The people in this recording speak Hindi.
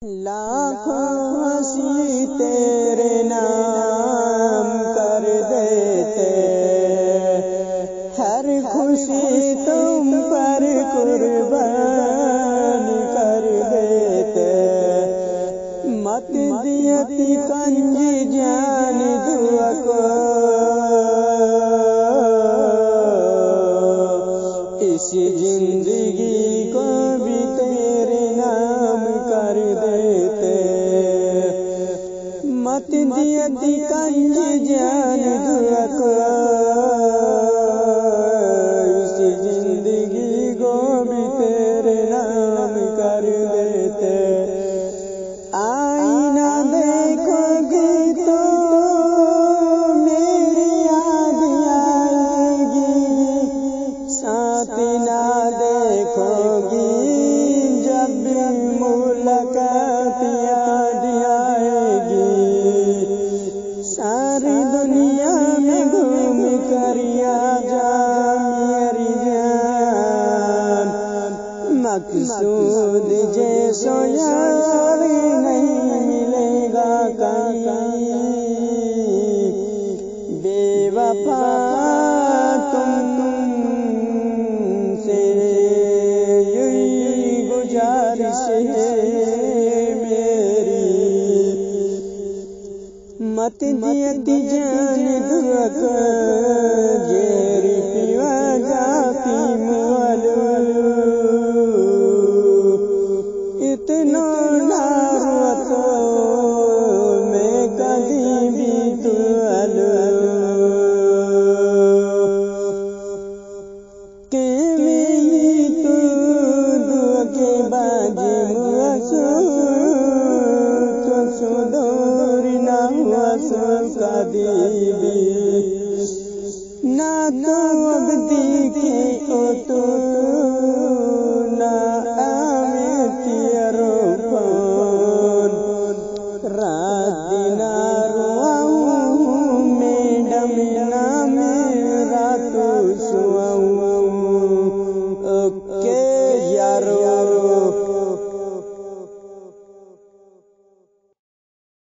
लाखों हंसी तेरे नाम कर देते, हर खुशी तुम पर कुर्बान कर देते। मत दियती कंजी जान दुआ को, इसी जिंदगी को भी तेरे नाम कर देते। मत दियती कंजी जान दुआ को, इसी जिंदगी को भी तेरे नाम कर देते। आईना देखोगी तो मेरी याद आएगी, साथ ना देखोगी जब भी मुलाकात याद आएगी। सारी दुनिया में घूम कर आ जा मेरी जान, मकसूद जैसो यार नहीं मिलेगा कहीं। बेवफा तुमसे यही गुजारिश है मेरी, मत दियती जान दुआ को जेरी पिवा जाती मुअलू। इतना ना हुआ तो मैं कभी भी तू अलू के मेरी तू दुआ के बाजी मुआसू तो सुदूर ना हुआ सो कदीबी ना तो अब दिखे ओ तो